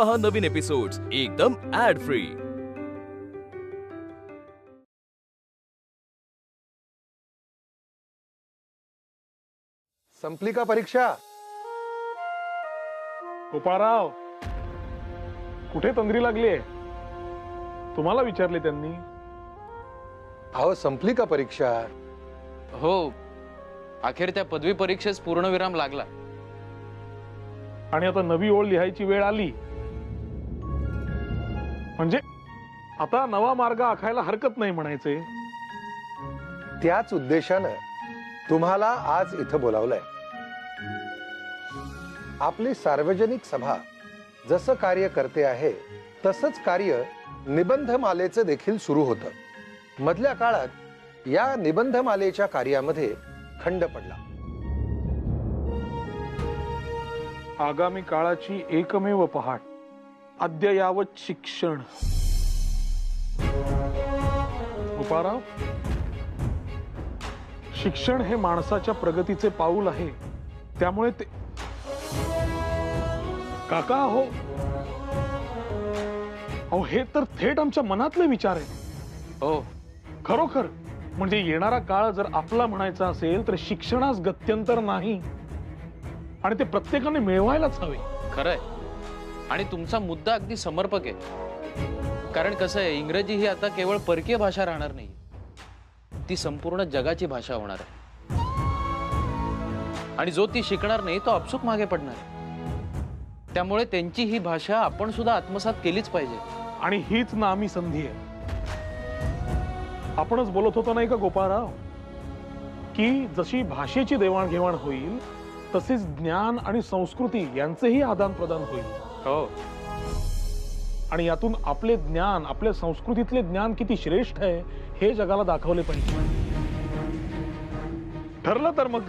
पहा नवीन एपिसोड्स एकदम add free. संपली का परीक्षा? गोपाळराव, कुठे तंद्री लागलीये? तुम्हाला विचारले त्यांनी? अहो संपली का परीक्षा? हो, अखेर त्या पदवी परीक्षेस पूर्णविराम लागला आणि आता नवी ओळ लिहायची वेळ आली, म्हणजे आता नवा मार्ग आखायला हरकत नाही म्हणायचे। त्याच उद्देशानं तुम्हाला आज इथं बोलावलंय। आपली सार्वजनिक सभा जसं कार्य करते आहे तसंच कार्य निबंधमालेचं देखील सुरू होतं। मधल्या काळात या निबंधमालेच्या कार्यामध्ये खंड पडला। आगामी काळाची एकमेव पहाट अद्ययावत शिक्षण। गोपाळराव, शिक्षण हे माणसाच्या प्रगतीचे पाऊल आहे, त्यामुळे ते काका हो अहो हे तर थेट आमच्या मनातले विचार आहेत। हो, खरोखर म्हणजे येणारा काळ जर आपला म्हणायचा असेल तर शिक्षणास गत्यंतर नाही आणि ते प्रत्येकाने मिळवायलाच हवे। खरंय, आणि तुमचा मुद्दा अगदी समर्पक आहे। कारण कसं आहे, इंग्रजी ही आता केवळ परकीय भाषा राहणार नाही, ती संपूर्ण जगाची भाषा होणार आहे। आणि जो ती शिकणार नाही तो आपसूक मागे पडणार आहे। त्यामुळे त्यांची ही भाषा आपण सुद्धा आत्मसात केलीच पाहिजे। आणि हीच नामी संधी आहे। आपणच बोलत होतो नाही का गोपाळराव, की जशी भाषेची देवाणघेवाण होईल तसेच ज्ञान आणि संस्कृती यांचेही आदान प्रदान होईल। हो, आणि यातून आपले ज्ञान, आपल्या संस्कृतीतले ज्ञान किती श्रेष्ठ आहे हे जगाला दाखवले पाहिजे। ठरलं तर मग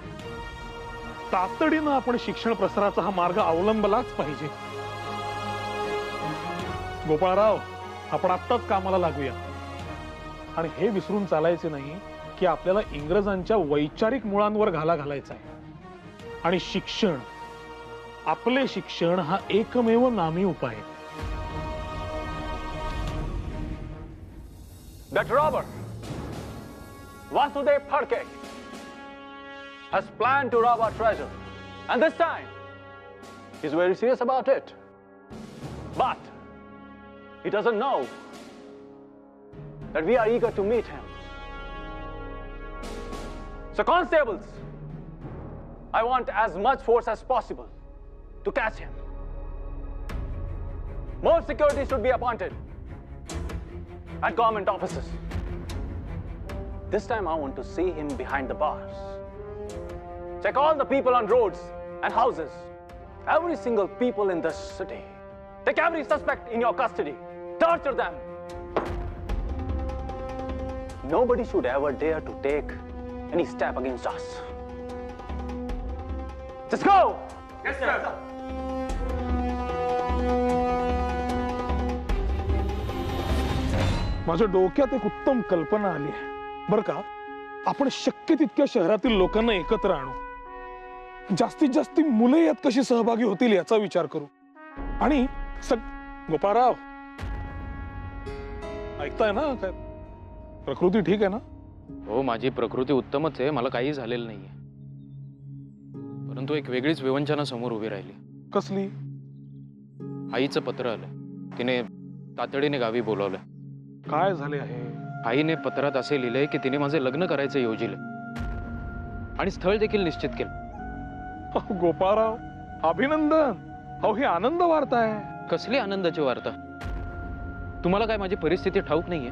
तातडीनं आपण शिक्षण प्रसाराचा हा मार्ग अवलंबलाच पाहिजे। गोपाळराव, आपण आत्ताच कामाला लागूया आणि हे विसरून चालायचे नाही की आपल्याला इंग्रजांच्या वैचारिक मुळांवर घाला घालायचा आहे आणि शिक्षण, आपले शिक्षण हा एकमेव नामी उपाय आहे। That robber, Vasudev Phadke, has planned to rob our treasure, and this time he's very serious about it. But he doesn't know that we are eager to meet him. So constables, I want as much force as possible to catch him. More security should be appointed at government offices. This time I want to see him behind the bars. Check all the people on roads and houses. Every single people in this city. Take every suspect in your custody. Torture them. Nobody should ever dare to take any step against us. Just go! Yes, sir. माझ्या डोक्यात एक उत्तम कल्पना आली आहे बर का। आपण शक्य तितक्या शहरातील लोकांना एकत्र आणू, जास्तीत जास्त मुले यात कशी सहभागी होतील याचा विचार करू। आणि गोपाळराव, ऐकताय ना? काय प्रकृती ठीक आहे ना? हो, माझी प्रकृती उत्तमच आहे, मला काही झालेलं नाहीये। परंतु एक वेगळीच विवंचना समोर उभी राहिली। कसली? आईचं पत्र आलं, तिने तातडीने गावी बोलावलंय। काय झाले आहे? आईने पत्रात असे लिहिले की तिने माझे लग्न करायचे योजिले आणि स्थळ देखील निश्चित केलं। गोपाळराव, अभिनंदन! अहो ही आनंद वार्ता आहे। कसली आनंदाची वार्ता? तुम्हाला काय माझी परिस्थिती ठाऊक नाहीये?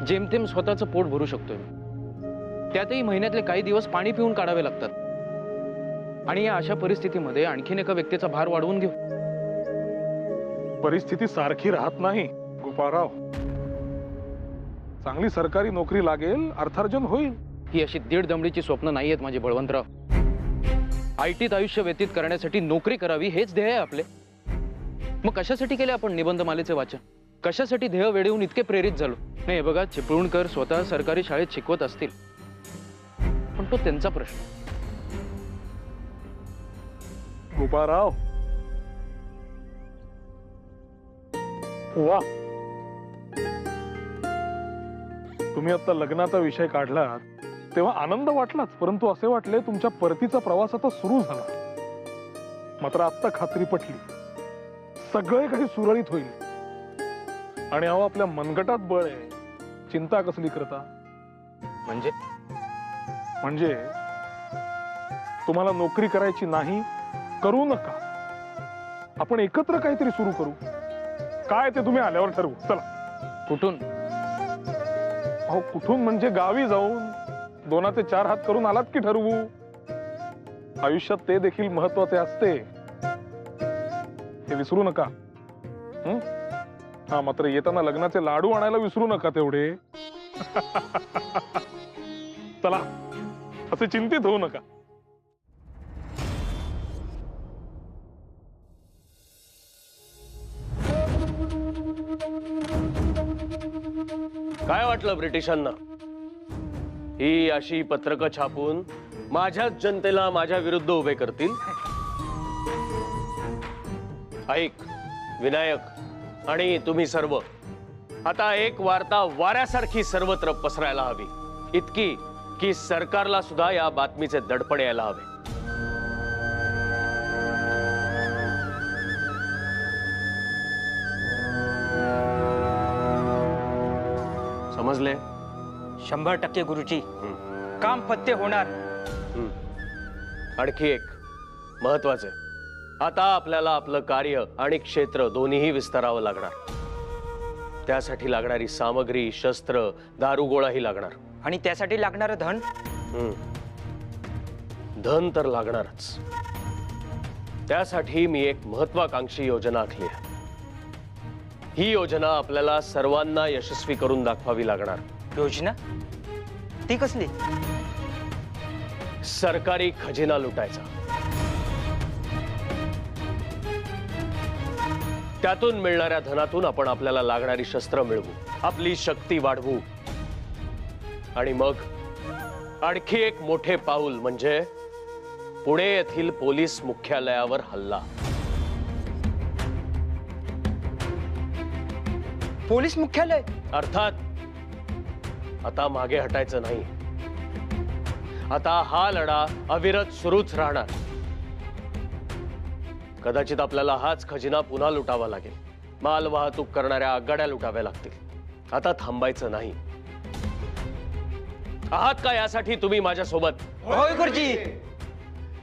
जेमतेम स्वतःचं पोट भरू शकतोय मी, त्यातही महिन्यातले काही दिवस पाणी पिऊन काढावे लागतात। आणि या अशा परिस्थितीमध्ये आणखीन एका व्यक्तीचा भार वाढवून घेऊ? परिस्थिती सारखी राहत नाही गोपाळराव। चांगली सरकारी नोकरी लागेल, अर्थार्जन होईल। ही अशी दीड दमडीची स्वप्न नाहीयेत माझी बळवंतराव। आयटीत आयुष्य व्यतीत करण्यासाठी नोकरी करावी हेच ध्येय आहे आपले। मग कशासाठी केले आपण निबंधमालेचे वाचन? कशासाठी ध्येय वेळेहून इतके प्रेरित झालो? नाही, बघा, चिपळूणकर स्वतः सरकारी शाळेत शिकवत असतील, पण तो त्यांचा प्रश्न। गोपाळराव, वा, तुम्ही आता लग्नाचा विषय काढलात तेव्हा आनंद वाटलाच, परंतु असे वाटले तुमच्या परतीचा प्रवास आता सुरू झाला. मात्र आता खात्री पटली, सगळे काही सुरळीत होईल. आणि अहो, आपल्या मनगटात बळ आहे, चिंता कसली करता? म्हणजे तुम्हाला नोकरी करायची नाही, करू नका. आपण एकत्र काहीतरी सुरू करू. काय ते तुम्ही आल्यावर ठरवू. चला. कुठून? अहो, कुठून म्हणजे गावी जाऊन 2 ते 4 हात करून आलात की ठरवू. आयुष्यात ते देखील महत्वाचे असते, हे विसरू नका. हा, मात्र येताना लग्नाचे लाडू आणायला विसरू नका तेवढे. चला, असे चिंतित होऊ नका. काय वाटलं ब्रिटिशांना? ही अशी पत्रकं छापून माझ्याच जनतेला माझ्या विरुद्ध उभे करतील? ऐक विनायक आणि तुम्ही सर्व, आता एक वार्ता वाऱ्यासारखी सर्वत्र पसरायला हवी, इतकी की सरकारला सुद्धा या बातमीचे दडपण यायला हवे. समजले? 100% गुरुजी, काम पत्ते होणार. आणखी एक महत्वाचे, आता आपल्याला आपलं कार्य आणि क्षेत्र दोन्हीही विस्तारावं लागणार. त्यासाठी लागणारी सामग्री, शस्त्र, दारुगोळाही लागणार. आणि त्यासाठी लागणारं धन? धन तर लागणारच. त्यासाठी मी एक महत्वाकांक्षी योजना आखली आहे. ही योजना आपल्याला सर्वांना यशस्वी करून दाखवावी लागणार. योजना? ती कसली? सरकारी खजिना लुटायचा. त्यातून मिळणाऱ्या धनातून आपण आपल्याला लागणारी शस्त्र मिळवू, आपली शक्ती वाढवू आणि मग आणखी एक मोठे पाऊल म्हणजे पुणे येथील पोलीस मुख्यालयावर हल्ला. पोलीस मुख्यालय? अर्थात आता मागे हटायचं नाही. आता हा लढा अविरत सुरूच राहणार. कदाचित आपल्याला हाच खजिना पुन्हा लुटावा लागेल. माल वाहतूक करणाऱ्या आगगाड्या लुटाव्या लागतील. आता थांबायचं नाही. आहात का यासाठी तुम्ही माझ्या सोबत? होय गुरुजी.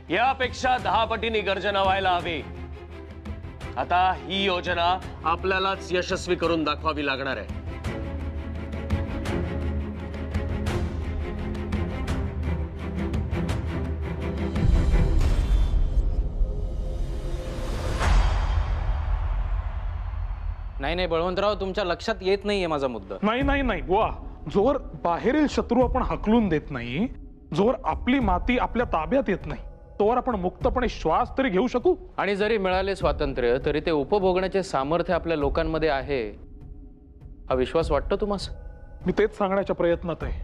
यापेक्षा 10 पटींनी गर्जना व्हायला हवी. आता ही योजना आपल्यालाच यशस्वी करून दाखवावी लागणार आहे. नाही बळवंतराव, तुमच्या लक्षात येत नाहीये माझा मुद्दा. नाही वा, जोवर बाहेरील शत्रू आपण हकलून देत नाही, जोवर आपली माती आपल्या ताब्यात येत नाही, तोवर आपण मुक्तपणे श्वास तरी घेऊ शकू. आणि जरी मिळाले स्वातंत्र्य तरी ते उपभोगण्याचे सामर्थ्य आपल्या लोकांमध्ये आहे, हा विश्वास वाटतो तुम्हाला? मी तेच सांगण्याच्या प्रयत्नात आहे.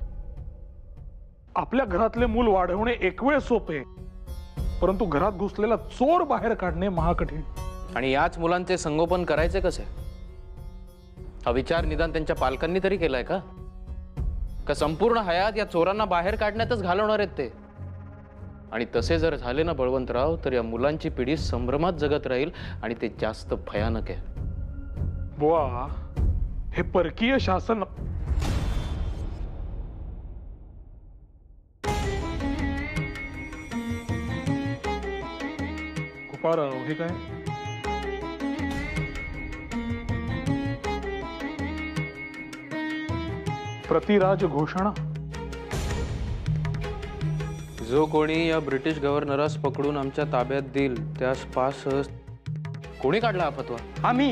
आपल्या घरातले मूल वाढवणे एक वेळ सोपे, परंतु घरात घुसलेला चोर बाहेर काढणे महाकठीण. आणि याच मुलांचे संगोपन करायचे कसे, हा विचार निदान त्यांच्या पालकांनी तरी केलाय का? का संपूर्ण हयात या चोरांना बाहेर काढण्यातच घालवणार आहेत ते? आणि तसे जर झाले ना बळवंतराव, तर या मुलांची पिढी संभ्रमात जगत राहील आणि ते जास्त भयानक आहे. बुवा, हे परकीय शासन गोपाळराव, हे काय? प्रतिराज घोषणा. जो कोणी या ब्रिटिश गव्हर्नरास पकडून आमच्या ताब्यात देईल त्यास पास. कोणी काढला हा फतवा? आम्ही.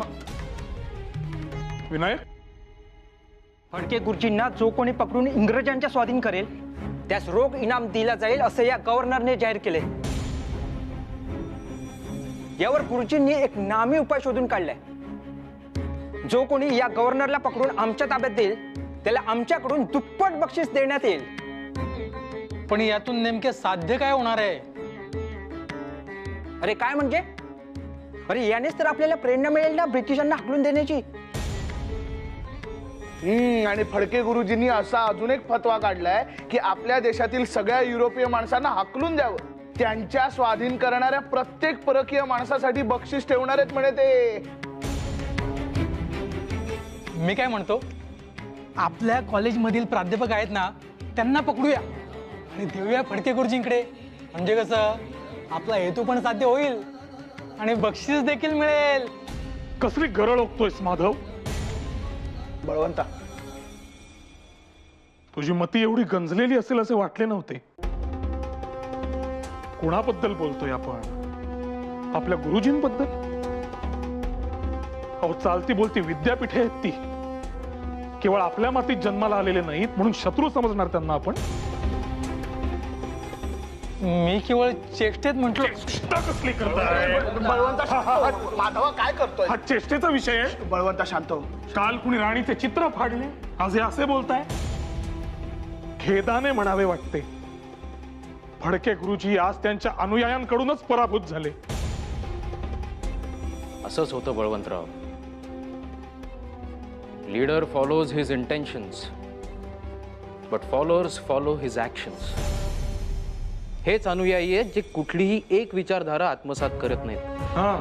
विनायक, फडके गुरुजींना जो कोणी पकडून इंग्रजांच्या स्वाधीन करेल त्यास रोख इनाम दिला जाईल असं या गव्हर्नरने जाहीर केले. यावर गुरुजींनी एक नामी उपाय शोधून काढलाय. जो कोणी या गव्हर्नरला पकडून आमच्या ताब्यात देईल त्याला आमच्याकडून दुप्पट बक्षीस देण्यात येईल. पण यातून नेमके साध्य काय होणार आहे? अरे काय म्हणजे? अरे यानेच तर आपल्याला प्रेरणा मिळेल ना ब्रिटिशांना हाकलून देण्याची. आणि फडके गुरुजींनी असा अजून एक फतवा काढलाय की आपल्या देशातील सगळ्या युरोपीय माणसांना हाकलून द्यावं. त्यांच्या स्वाधीन करणाऱ्या प्रत्येक परकीय माणसासाठी बक्षीस ठेवणार आहेत म्हणे ते. मी काय म्हणतो, आपल्या कॉलेजमधील प्राध्यापक आहेत ना, त्यांना पकडूया आणि देऊया फडके गुरुजींकडे. म्हणजे कसं, आपला हेतू पण साध्य होईल आणि बक्षीस देखील मिळेल. कसली गरळ ओकतोयस माधव? बळवंता, तुझी मती एवढी गंजलेली असेल असे वाटले नव्हते. कुणाबद्दल बोलतोय आपण? आपल्या गुरुजींबद्दल? अहो, चालती बोलती विद्यापीठे आहेत ती. केवळ आपल्या मातीत जन्माला आलेले नाहीत म्हणून शत्रू समजणार त्यांना आपण? मी केवळ चेष्टेत म्हटलो. चेष्टा कसली करताय? बळवंता शांत हो. माधवा काय करतोय? हा चेष्टेचा विषय आहे. बळवंता शांत हो. काल कुणी राणीचे चित्र फाडले, आज हे असे बोलताय? खेदाने म्हणावे वाटते, फडके गुरुजी आज त्यांच्या अनुयायांकडूनच पराभूत झाले. असंच होतं Balwantrao. Leader follows his intentions but followers follow his actions. हेच अनुयायी आहेत जे कुठलीही एक विचारधारा आत्मसात करत नाहीत. हा,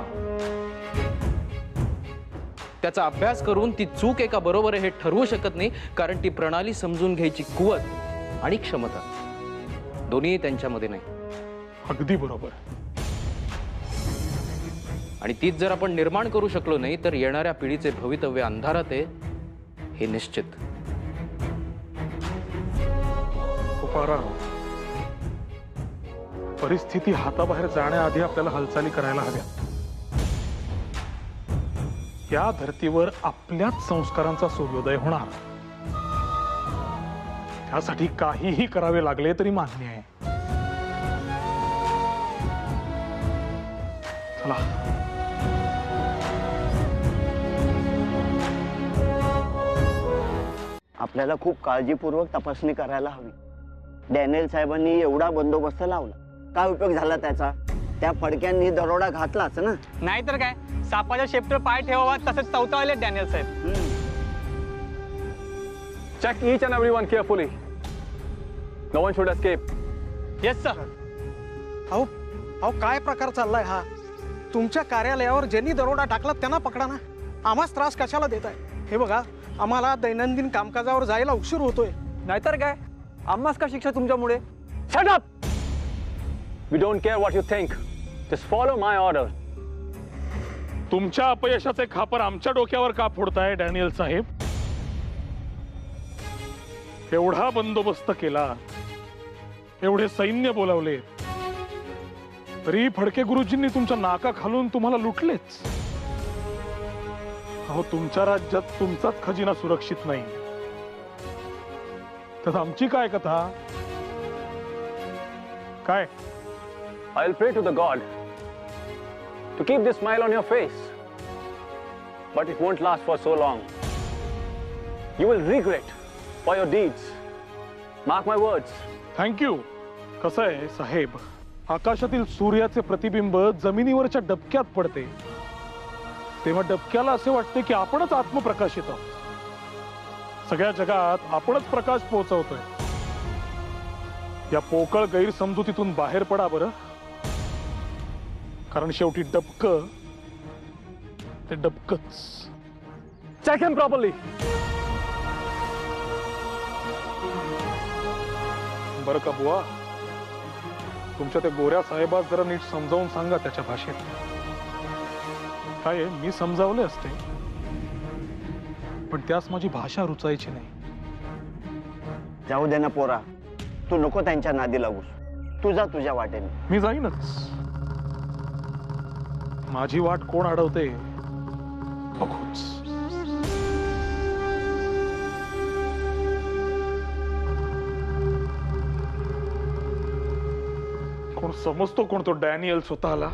त्याचा अभ्यास करून ती चूक एका बरोबर आहे हे ठरवू शकत नाही, कारण ती प्रणाली समजून घ्यायची कुवत आणि क्षमता दोन्ही त्यांच्यामध्ये नाही. अगदी बरोबर. आणि तीच जर आपण निर्माण करू शकलो नाही तर येणाऱ्या पिढीचे भवितव्य अंधारात आहे हे निश्चित. तुकाराम, परिस्थिती हाताबाहेर जाण्याआधी आपल्याला हालचाली करायला हव्या. या धर्तीवर आपल्याच संस्कारांचा सूर्योदय होणार. त्यासाठी काहीही करावे लागले तरी मान्य आहे. चला. आपल्याला खूप काळजीपूर्वक तपासणी करायला हवी. डॅनियल साहेबांनी एवढा बंदोबस्त लावला, काय उपयोग झाला त्याचा? त्या फडक्यांनी दरोडा घातलाच ना. नाहीतर काय, सापाच्या शेपटर पाय ठेवावा तसंच चौथावले डॅनियल साहेब. Check each and everyone carefully. No one should escape. Yes sir. अहो अहो, काय प्रकार चाललाय हा? तुमच्या कार्यालयावर ज्यांनी दरोडा टाकला त्यांना पकडा ना. आम्हाच त्रास कशाला देताय? हे बघा, आम्हाला दैनंदिन कामकाजावर जायला उशीर होतोय. नाहीतर काय, आम्हाच का शिक्षा तुमच्यामुळे? Shut up! We don't care what you think. Just follow my order. तुमच्या अपयशाचे खापर आमच्या डोक्यावर का फोडताय डॅनियल साहेब? एवढा बंदोबस्त केला, एवढे सैन्य बोलावले, तरी फडके गुरुजींनी तुमच्या नाका खालून तुम्हाला लुटलेच. अहो, तुमच्या राज्यात तुमचाच खजिना सुरक्षित नाही, तर आमची काय कथा? काय? I'll pray to the God to keep this smile on your face. But it won't last for so long. You will regret for your deeds. Mark my words. Thank you. कसं आहे साहेब, आकाशातील सूर्याचे प्रतिबिंब जमिनीवरच्या डबक्यात पडते, तेव्हा डबक्याला असे वाटते की आपणच आत्मप्रकाशित आहोत. सगळ्या जगात आपणच प्रकाश पोहोचवतोय. या पोकळ गैरसमजुतीतून बाहेर पडा बरं, कारण शेवटी डबक ते डबकच. Check him properly. बरं का बुवा, तुमच्या त्या गोऱ्या साहेबास जरा नीट समजावून सांगा त्याच्या भाषेत. काय आहे, मी समजावले असते, पण त्यास माझी भाषा रुचायची नाही. जाऊ दे ना पोरा, तू नको त्यांच्या नादी लागूस. तुझा तुझ्या वाटेने. मी जाईनच. माझी वाट कोण अडवते बघूच. कोण समजतो कोण तो डॅनियल स्वतःला?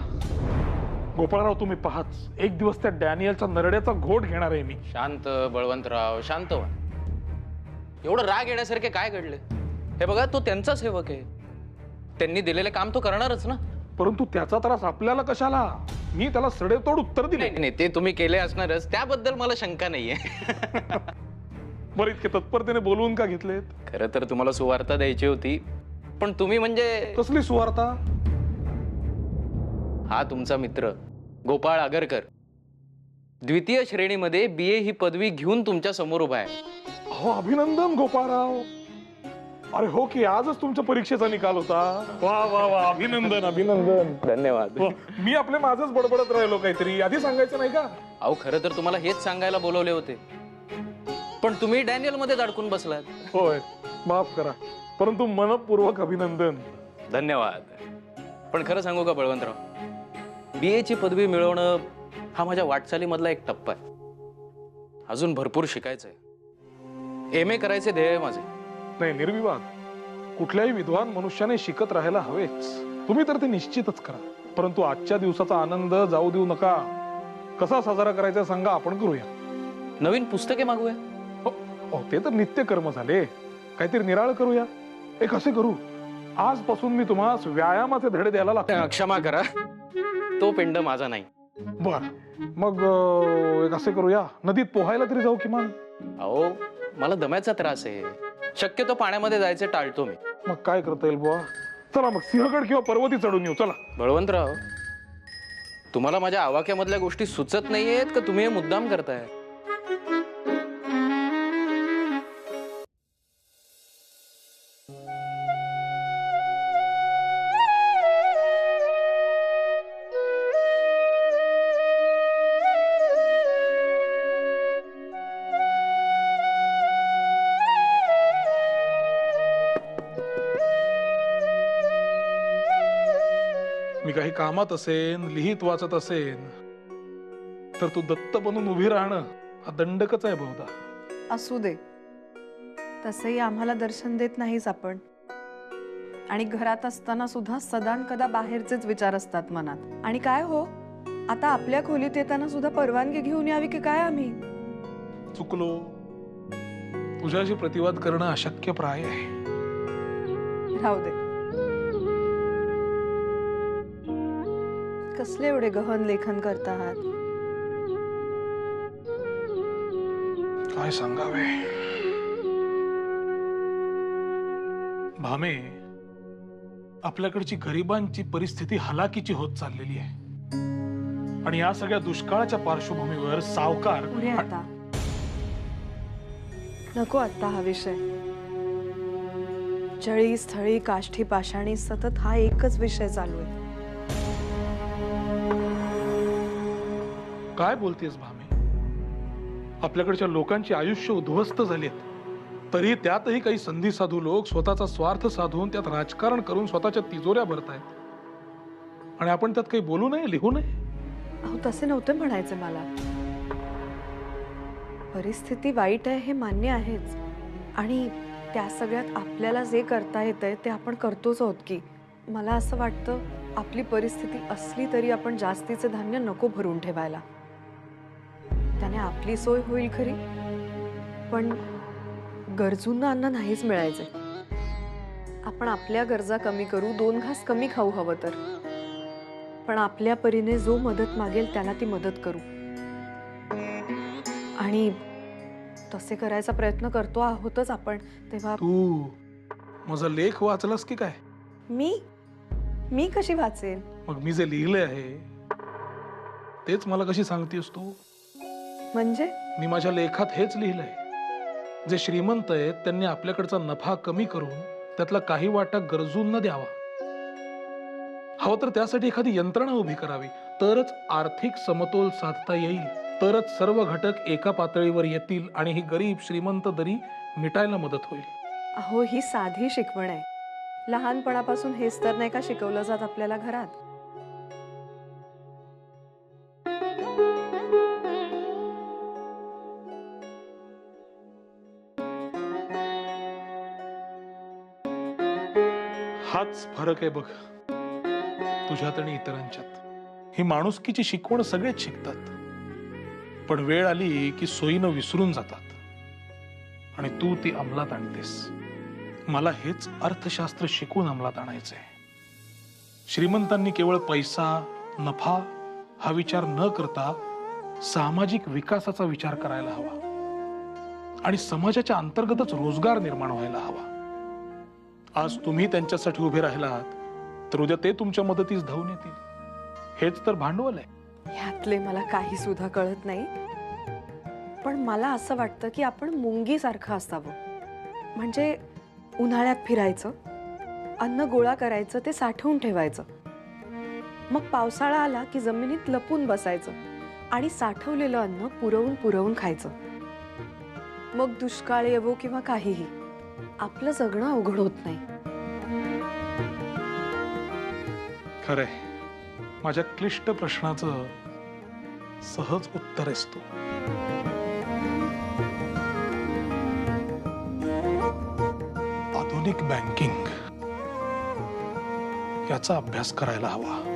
गोपाळराव, तुम्ही पाहाच, एक दिवस त्या डॅनियलच्या नरड्याचा घोट घेणार आहे मी. शांत बळवंतराव, शांत व्हा. एवढं राग येण्यासारखे काय घडले? हे बघा, तो त्यांचा सेवक आहे, त्यांनी दिलेले काम तो करणारच ना. परंतु त्याचा त्रास आपल्याला कशाला? मी त्याला सडेतोड उत्तर दिले. नाही, ते तुम्ही केले असणारच, त्याबद्दल मला शंका नाहीये. बरं, इतके तत्परतेने बोलवून का घेतलेत? खरं तर तुम्हाला सुवार्ता द्यायची होती, पण तुम्ही म्हणजे कसली सुवार्ता? हा तुमचा मित्र गोपाळ आगरकर द्वितीय श्रेणीमध्ये BA ही पदवी घेऊन तुमच्या समोर उभा आहे. हो, अभिनंदन गोपाळराव. अरे हो की, आजच तुमच्या परीक्षेचा निकाल होता. वा वा वा, अभिनंदन अभिनंदन. धन्यवाद. हो, मी आपले माझंच बडबडत राहिलो काहीतरी. आधी सांगायचं नाही का? अहो खरं तर तुम्हाला हेच सांगायला बोलवले होते, पण तुम्ही डॅनियल मध्ये अडकून बसलात. होय, माफ करा, परंतु मनपूर्वक अभिनंदन. धन्यवाद. पण खरं सांगू का बळवंतराव, BA ची पदवी मिळवणं हा माझ्या वाटचालीमधला एक टप्पा आहे. अजून भरपूर शिकायचंय. MA करायचे ध्येय आहे माझे. नाही, निर्विवाद. कुठल्याही विद्वान मनुष्याने शिकत राहायला हवेच. तुम्ही तर ते निश्चितच करा, परंतु आजच्या दिवसाचा आनंद जाऊ देऊ नका. कसा साजरा करायचा सांगा, आपण करूया. नवीन पुस्तके मागूया. हो, ते तर नित्यकर्म झाले. काहीतरी निराळ करूया. एक असे करू, आजपासून मी तुम्हाला व्यायामाचे धडे द्यायला लागतो. क्षमा करा, तो पिंड माझा नाही. बर, मग एक असे करूया, नदीत पोहायला तरी जाऊ किमान. अहो मला दम्याचा त्रास आहे, शक्यतो पाण्यामध्ये जायचे टाळतो मी. मग काय करता येईल बुवा? चला मग सिंहगड किंवा पर्वती चढून येऊ. चला. बळवंतराव, तुम्हाला माझ्या आवाक्यामधल्या गोष्टी सुचत नाहीयेत का तुम्ही हे मुद्दाम करताय? मी काही कामात असेन, लिहित वाचत असेन, तर तू दत्त बनून उभी राहणं हा दंडकच आहे बहुधा. असू दे, तसंही आम्हाला दर्शन देत नाहीस आपण. आणि घरात असताना सुद्धा सदान कदा बाहेरचेच विचार असतात मनात. आणि काय हो, आता आपल्या खोलीत येताना सुद्धा परवानगी घेऊन यावी की काय आम्ही? चुकलो. तुझ्याशी प्रतिवाद करणं अशक्य प्राय आहे. राहू दे. कसले एवढे गहन लेखन करता आहात? काय सांगावे भामे, आपल्याकडची गरिबांची परिस्थिती हलाखीची होत चाललेली आहे. आणि या सगळ्या दुष्काळाच्या पार्श्वभूमीवर सावकार पुढे आता नको. आता हा विषय जळी स्थळी काष्ठी पाषाणी सतत हा एकच विषय चालू आहे. काय बोलतेस भामे? आपल्याकडच्या लोकांची आयुष्य उद्ध्वस्त झालीत, तरी त्यातही काही संधी साधू लोक स्वतःचा स्वार्थ साधून त्यात राजकारण करून स्वतःच्या तिजोऱ्या भरतायत. आणि आपण त्यात काही बोलू नये, लिहू नये? अहो, तसे नव्हते म्हणायचे मला. परिस्थिती वाईट आहे हे मान्य आहेच, आणि त्या सगळ्यात आपल्याला जे करता येतंय ते आपण करतोच आहोत की. मला असं वाटतं, आपली परिस्थिती असली तरी आपण जास्तीचे धान्य नको भरून ठेवायला. त्याने आपली सोय होईल खरी, पण गरजूंना अन्न नाहीच मिळायचे. आपण आपल्या गरजा कमी करू, 2 घास कमी खाऊ हवं तर, पण आपल्या परीने जो मदत मागेल त्याला ती मदत करू. आणि तसे करायचा प्रयत्न करतो आहोतच आपण. तेव्हा तू माझा लेख वाचलास की काय? मी कशी वाचेन? मग मी जे लिहिले आहे तेच मला कशी सांगतेस तू? म्हणजे मी माझ्या लेखात हेच लिहिलंय, जे श्रीमंत आहेत त्यांनी आपल्याकडचा नफा कमी करून त्यातला काही वाटा गरजूंना द्यावा. हवं तर त्यासाठी एखादी यंत्रणा उभी करावी, तरच आर्थिक समतोल साधता येईल. तरच सर्व घटक एका पातळीवर येतील आणि ही गरीब श्रीमंत दरी मिटायला मदत होईल. अहो, ही साधी शिकवण आहे. लहानपणापासून हेच तर नाही का शिकवलं जात आपल्याला घरात? हाच फरक आहे बघ तुझ्यात आणि इतरांच्यात. ही माणुसकीची शिकवण सगळेच शिकतात, पण वेळ आली की सोयीनं विसरून जातात आणि तू ती अंमलात आणतेस. मला हेच अर्थशास्त्र शिकून अंमलात आणायचंय. श्रीमंतांनी केवळ पैसा, नफा हा विचार न करता सामाजिक विकासाचा विचार करायला हवा. आणि समाजाच्या अंतर्गतच रोजगार निर्माण व्हायला हवा. आज तुम्ही त्यांच्यासाठी उभे राहिलात तर उद्या ते तुमच्या मदतीस धावून येतील. हेच तर भांडवल आहे. ह्यातले मला काही सुद्धा कळत नाही, पण मला असं वाटतं की आपण मुंगी सारखं असावं. म्हणजे उन्हाळ्यात फिरायचं, अन्न गोळा करायचं, ते साठवून ठेवायचं. मग पावसाळा आला की जमिनीत लपून बसायचं आणि साठवलेलं अन्न पुरवून पुरवून खायचं. मग दुष्काळ येवो किंवा काहीही, आपलं जगणं अवघड होत नाही. खरंय, माझ्या क्लिष्ट प्रश्नाचं सहज उत्तर असतो. आधुनिक बँकिंग याचा अभ्यास करायला हवा.